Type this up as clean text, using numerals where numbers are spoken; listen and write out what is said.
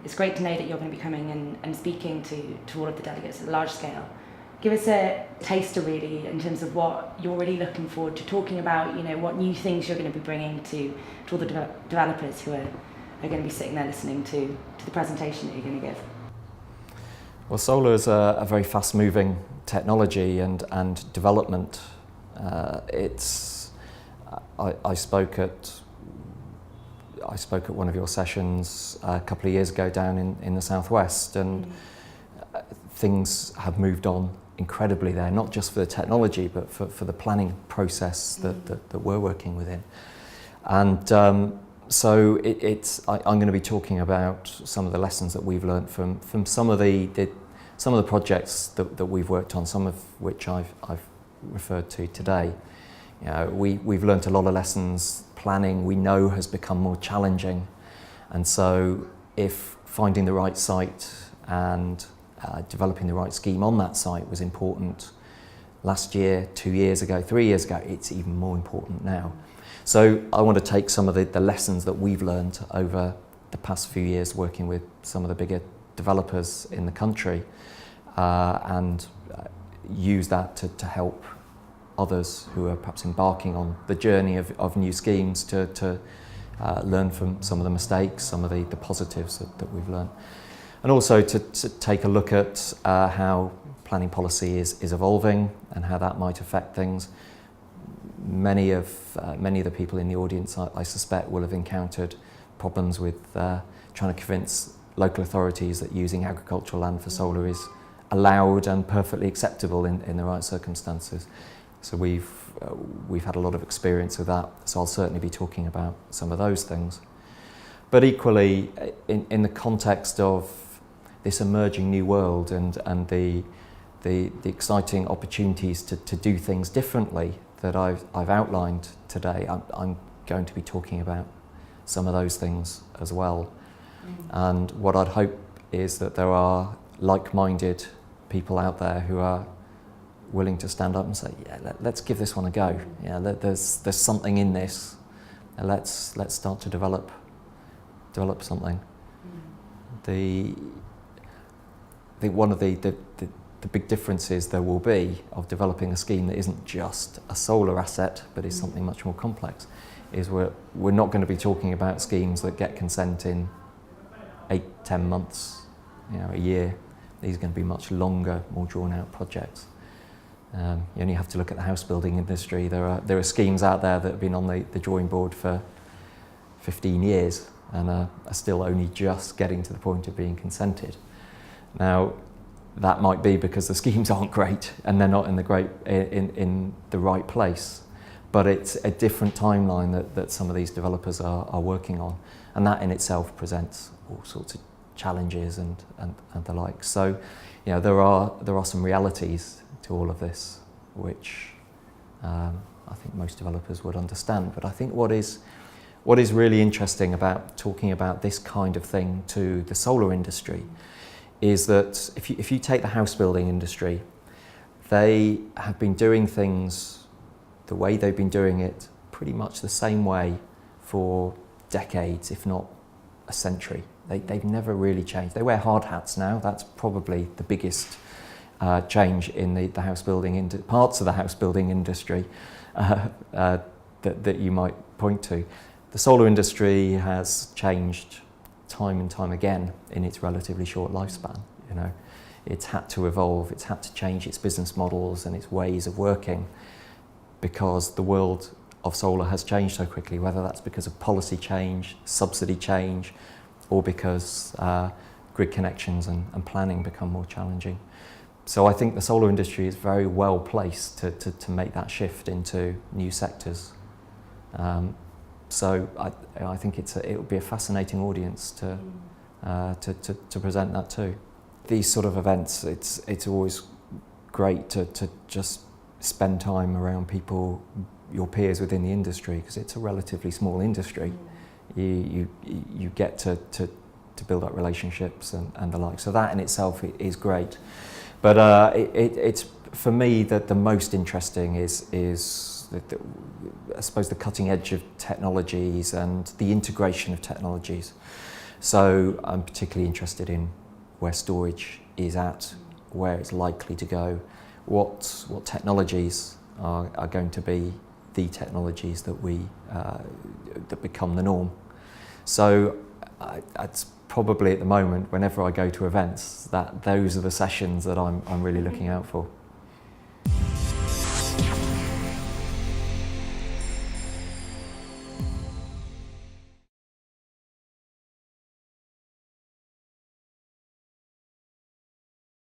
It's great to know that you're going to be coming and speaking to all of the delegates at a large scale. Give us a taster really in terms of what you're really looking forward to talking about, what new things you're going to be bringing to all the developers who are going to be sitting there listening to the presentation that you're going to give. Well, solar is a very fast-moving technology and development. I spoke at one of your sessions a couple of years ago down in the southwest, and things have moved on incredibly there, not just for the technology but for the planning process that we're working within. And so I'm going to be talking about some of the lessons that we've learned from some of the projects that we've worked on, some of which I've referred to today. We've learnt a lot of lessons. Planning, we know, has become more challenging, and so if finding the right site and developing the right scheme on that site was important last year, 2 years ago, 3 years ago, it's even more important now. So I want to take some of the lessons that we've learned over the past few years working with some of the bigger developers in the country and use that to help others who are perhaps embarking on the journey of new schemes to learn from some of the mistakes, some of the positives that we've learned. And also to take a look at how planning policy is evolving and how that might affect things. Many of the people in the audience, I suspect, will have encountered problems with trying to convince local authorities that using agricultural land for solar is allowed and perfectly acceptable in the right circumstances. So we've had a lot of experience with that, so I'll certainly be talking about some of those things. But equally, in the context of this emerging new world and the exciting opportunities to do things differently that I've outlined today, I'm going to be talking about some of those things as well. And what I'd hope is that there are like-minded people out there who are willing to stand up and say, yeah, let's give this one a go. Yeah, there's something in this. Let's start to develop something. I think one of the big differences there will be of developing a scheme that isn't just a solar asset but is something much more complex is we're not going to be talking about schemes that get consent in 8-10 months, a year. These are going to be much longer, more drawn out projects. You only have to look at the house building industry. There are schemes out there that have been on the drawing board for 15 years and are still only just getting to the point of being consented. Now, that might be because the schemes aren't great and they're not in the right place, but it's a different timeline that some of these developers are working on, and that in itself presents all sorts of challenges and the like. So, there are some realities to all of this, which I think most developers would understand. But I think what is really interesting about talking about this kind of thing to the solar industry is that if you take the house building industry, they have been doing things the way they've been doing it pretty much the same way for decades, if not a century. They've never really changed. They wear hard hats now. That's probably the biggest change in the house building parts of the house building industry that you might point to. The solar industry has changed time and time again in its relatively short lifespan. It's had to evolve. It's had to change its business models and its ways of working because the world of solar has changed so quickly. Whether that's because of policy change, subsidy change, or because grid connections and planning become more challenging. So I think the solar industry is very well placed to make that shift into new sectors. So I think it would be a fascinating audience to present that to. These sort of events, it's always great to just spend time around people, your peers within the industry, because it's a relatively small industry. You get to build up relationships and the like. So that in itself is great. But it's for me that the most interesting is I suppose the cutting edge of technologies and the integration of technologies. So I'm particularly interested in where storage is at, where it's likely to go, what technologies are going to be the technologies that that become the norm. So it's probably at the moment, whenever I go to events, that those are the sessions that I'm really looking out for.